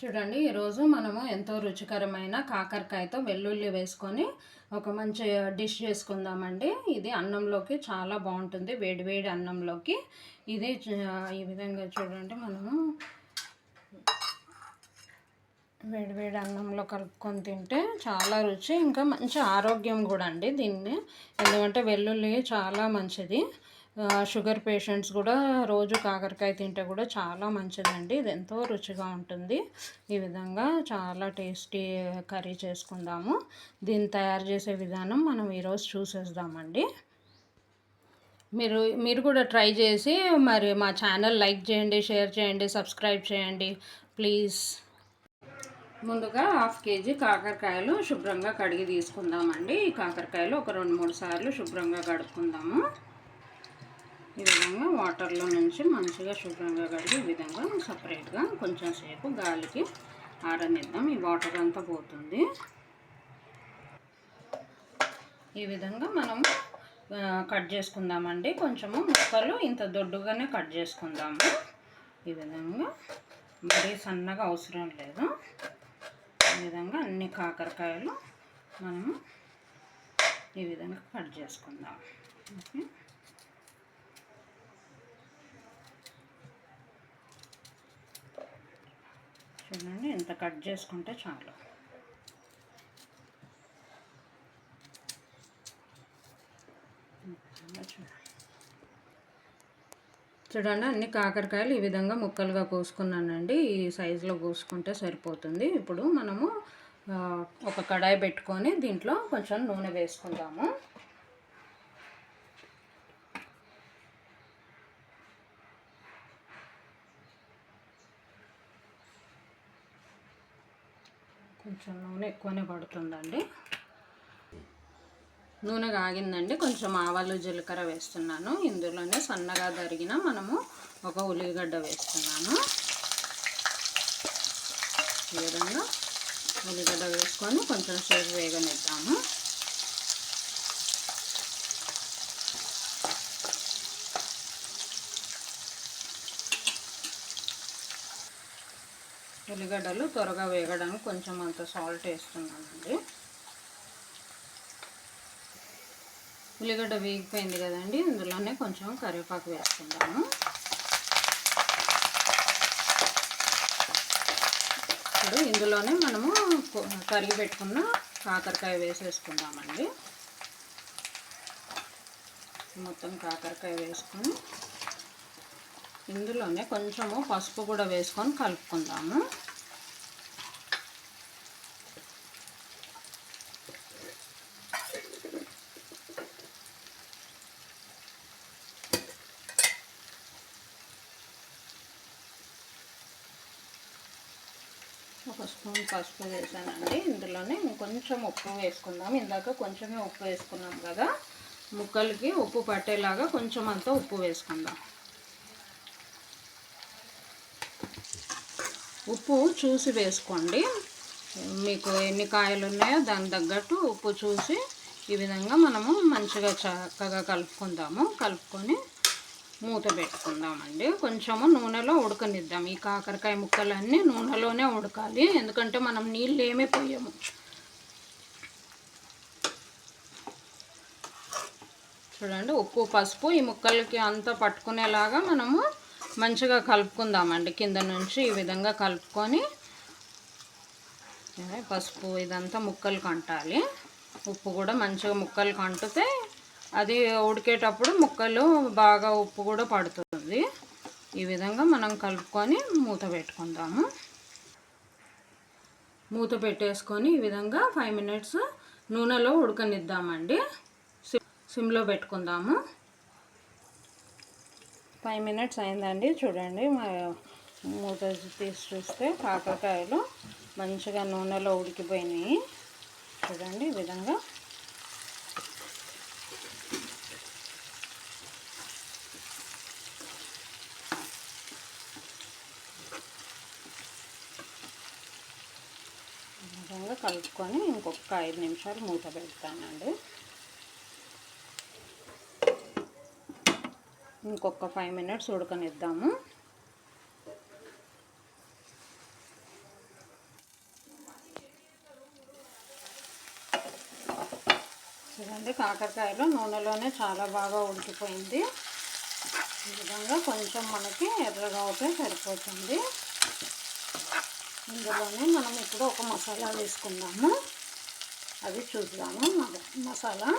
చూడండి, ఈరోజు మనము ఎంతో రుచికరమైన కాకరకాయతో వెల్లుల్లి వేసుకొని ఒక మంచి డిష్ చేసుకుందామండి. ఇది అన్నంలోకి చాలా బాగుంటుంది, వేడి వేడి అన్నంలోకి. ఇది ఈ విధంగా చూడండి, మనము వేడి వేడి అన్నంలో కలుపుకొని తింటే చాలా రుచి, ఇంకా మంచి ఆరోగ్యం కూడా అండి దీన్ని. ఎందుకంటే వెల్లుల్లి చాలా మంచిది. షుగర్ పేషెంట్స్ కూడా రోజు కాకరకాయ తింటే కూడా చాలా మంచిదండి. ఇది ఎంతో రుచిగా ఉంటుంది. ఈ విధంగా చాలా టేస్టీ కర్రీ చేసుకుందాము. దీన్ని తయారు చేసే విధానం మనం ఈరోజు చూసేద్దామండి. మీరు కూడా ట్రై చేసి మరి మా ఛానల్ లైక్ చేయండి, షేర్ చేయండి, సబ్స్క్రైబ్ చేయండి ప్లీజ్. ముందుగా 1/2 కేజీ కాకరకాయలు శుభ్రంగా కడిగి తీసుకుందామండి. ఈ కాకరకాయలు ఒక 2-3 సార్లు శుభ్రంగా కడుక్కుందాము. ఈ విధంగా వాటర్లో నుంచి మంచిగా శుభ్రంగా కడిగి ఈ విధంగా సపరేట్గా కొంచెం సేపు గాలికి ఆరనిద్దాం. ఈ వాటర్ అంతా పోతుంది. ఈ విధంగా మనము కట్ చేసుకుందామండి. కొంచెము ముక్కలు ఇంత దొడ్డుగానే కట్ చేసుకుందాము. ఈ విధంగా మరీ సన్నగా అవసరం లేదు. ఈ విధంగా అన్ని కాకరకాయలు మనము ఈ విధంగా కట్ చేసుకుందాం. ఓకే, చూడండి, ఇంత కట్ చేసుకుంటే చాలు. చూడండి, అన్ని కాకరకాయలు ఈ విధంగా ముక్కలుగా కోసుకున్నానండి. ఈ సైజులో కోసుకుంటే సరిపోతుంది. ఇప్పుడు మనము ఒక కడాయి పెట్టుకొని దీంట్లో కొంచెం నూనె వేసుకుందాము. కొంచెం నూనె ఎక్కువనే పడుతుందండి. నూనె కాగిందండి. కొంచెం ఆవాలు జీలకర్ర వేస్తున్నాను. ఇందులోనే సన్నగా తరిగిన మనము ఒక ఉల్లిగడ్డ వేస్తున్నాను. ఈ విధంగా ఉల్లిగడ్డ వేసుకొని కొంచెం సేపు వేగనిద్దాము. ఉల్లిగడ్డలు త్వరగా వేగడానికి కొంచెం అంత సాల్ట్ వేస్తున్నానండి. ఉల్లిగడ్డ వేగిపోయింది కదండి, ఇందులోనే కొంచెం కరివేపాకు వేసుకుందాము. ఇప్పుడు ఇందులోనే మనము తరిగి పెట్టుకున్న కాకరకాయ వేసేసుకుందామండి. మొత్తం కాకరకాయ వేసుకొని ఇందులోనే కొంచెము పసుపు కూడా వేసుకొని కలుపుకుందాము. ఒక స్పూన్ పసుపు వేసానండి. ఇందులోనే కొంచెం ఉప్పు వేసుకుందాం. ఇందాక కొంచెమే ఉప్పు వేసుకున్నాం కదా, ముక్కలకి ఉప్పు పట్టేలాగా కొంచెం అంతా ఉప్పు వేసుకుందాం. ఉప్పు చూసి వేసుకోండి. మీకు ఎన్ని కాయలు ఉన్నాయో దాని తగ్గట్టు ఉప్పు చూసి ఈ విధంగా మనము మంచిగా చక్కగా కలుపుకొని మూత పెట్టుకుందామండి. కొంచెము నూనెలో ఉడకనిద్దాం. ఈ కాకరకాయ ముక్కలన్నీ నూనెలోనే ఉడకాలి, ఎందుకంటే మనం నీళ్ళు ఏమీ పోయము. చూడండి, ఉప్పు పసుపు ఈ ముక్కలకి అంతా పట్టుకునేలాగా మనము మంచిగా కలుపుకుందామండి. కింద నుంచి ఈ విధంగా కలుపుకొని పసుపు ఇదంతా ముక్కలు కంటాలి. ఉప్పు కూడా మంచిగా ముక్కలు కంటితే అది ఉడికేటప్పుడు ముక్కలు బాగా ఉప్పు కూడా పడుతుంది. ఈ విధంగా మనం కలుపుకొని మూత పెట్టుకుందాము. మూత పెట్టేసుకొని ఈ విధంగా 5 మినిట్స్ నూనెలో ఉడకనిద్దామండి. సిమ్లో పెట్టుకుందాము. 5 మినిట్స్ అయిందండి. చూడండి, మూత తీసి చూస్తే కాకరకాయలు మంచిగా నూనెలో ఉడికిపోయినాయి. చూడండి, ఈ విధంగా కలుపుకొని ఇంకొక 5 నిమిషాలు మూత పెడతానండి. ఇంకొక 5 మినిట్స్ ఉడకనిద్దాము. చూడండి కాకరకాయలు నూనెలోనే చాలా బాగా ఉడికిపోయింది. ఈ విధంగా కొంచెం మనకి ఎర్రగా అవుతే సరిపోతుంది. ఇందులోనే మనం ఇప్పుడు ఒక మసాలా వేసుకుందాము, అది చూద్దాము. మసాలా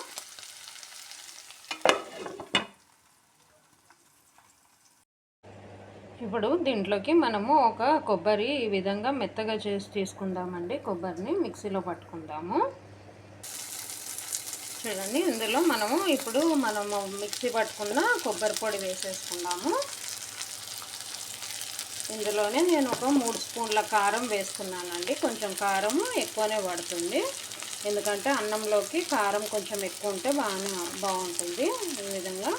ఇప్పుడు దీంట్లోకి మనము ఒక కొబ్బరి ఈ విధంగా మెత్తగా చేసి తీసుకుందామండి. కొబ్బరిని మిక్సీలో పట్టుకుందాము. చూడండి ఇందులో మనము మిక్సీ పట్టుకున్న కొబ్బరి పొడి వేసేసుకుందాము. ఇందులోనే నేను ఒక 3 స్పూన్ల కారం వేసుకున్నానండి. కొంచెం కారం ఎక్కువనే పడుతుంది, ఎందుకంటే అన్నంలోకి కారం కొంచెం ఎక్కువ ఉంటే బాగుంటుంది. ఈ విధంగా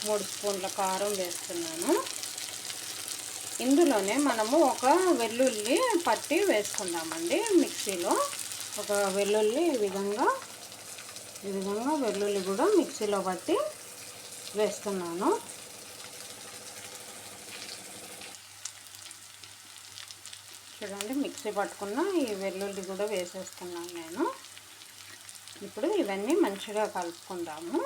3 స్పూన్ల కారం వేస్తున్నాను. ఇందులోనే మనము ఒక వెల్లుల్లి పట్టి వేసుకుందామండి. మిక్సీలో ఒక వెల్లుల్లి ఈ విధంగా వెల్లుల్లి కూడా మిక్సీలో పట్టి వేస్తున్నాను. చూడండి మిక్సీ పట్టుకున్న ఈ వెల్లుల్లి కూడా వేసేస్తున్నాను నేను. ఇప్పుడు ఇవన్నీ మంచిగా కలుపుకుందాము.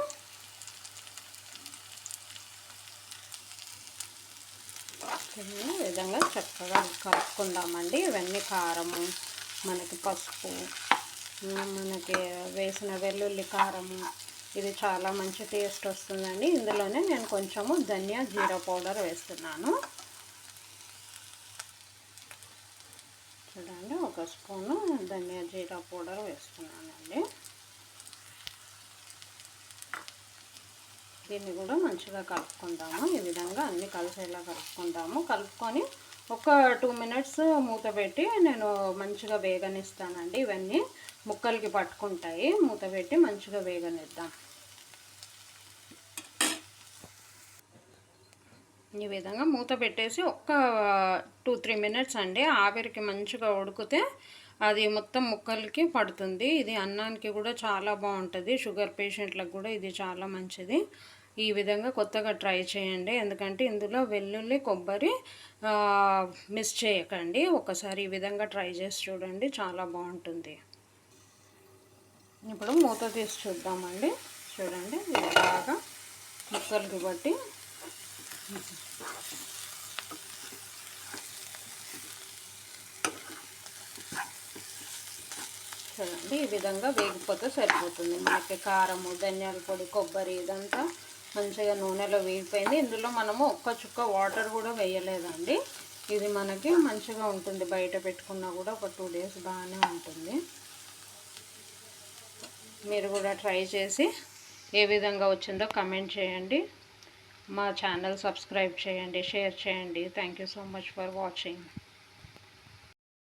ఈ విధంగా చక్కగా కలుపుకుందామండి. ఇవన్నీ కారము, మనకి పసుపు, మనకి వేసిన వెల్లుల్లి కారము, ఇది చాలా మంచి టేస్ట్ వస్తుందండి. ఇందులోనే నేను కొంచెము ధనియా జీరా పౌడర్ వేస్తున్నాను. చూడండి ఒక స్పూను ధనియా జీరా పౌడర్ వేస్తున్నానండి. దీన్ని కూడా మంచిగా కలుపుకుందాము. ఈ విధంగా అన్నీ కలిసేలా కలుపుకుందాము. కలుపుకొని ఒక 2 మినిట్స్ మూత పెట్టి నేను మంచిగా వేగనిస్తానండి. ఇవన్నీ ముక్కలకి పట్టుకుంటాయి. మూత పెట్టి మంచిగా వేగనిద్దాం. ఈ విధంగా మూత పెట్టేసి ఒక 2-3 మినిట్స్ అండి ఆవిరికి మంచిగా ఉడికితే అది మొత్తం ముక్కలకి పడుతుంది. ఇది అన్నానికి కూడా చాలా బాగుంటుంది. షుగర్ పేషెంట్లకు కూడా ఇది చాలా మంచిది. ఈ విధంగా కొత్తగా ట్రై చేయండి, ఎందుకంటే ఇందులో వెల్లుల్లి కొబ్బరి మిస్ చేయకండి. ఒకసారి ఈ విధంగా ట్రై చేసి చూడండి, చాలా బాగుంటుంది. ఇప్పుడు మూత తీసి చూద్దామండి. చూడండి ఇది బాగా ముక్కలకి బట్టి చూడండి ఈ విధంగా వేగిపోతే సరిపోతుంది. మనకి కారము, ధనియాల పొడి, కొబ్బరి ఇదంతా మంచిగా నూనెలో వేగిపోయింది. ఇందులో మనము ఒక్క చుక్క వాటర్ కూడా వేయలేదండి. ఇది మనకి మంచిగా ఉంటుంది. బయట పెట్టుకున్నా కూడా ఒక 2 డేస్ బాగానే ఉంటుంది. మీరు కూడా ట్రై చేసి ఏ విధంగా వచ్చిందో కమెంట్ చేయండి. మా ఛానల్ సబ్స్క్రైబ్ చేయండి, షేర్ చేయండి. Thank you so much for watching.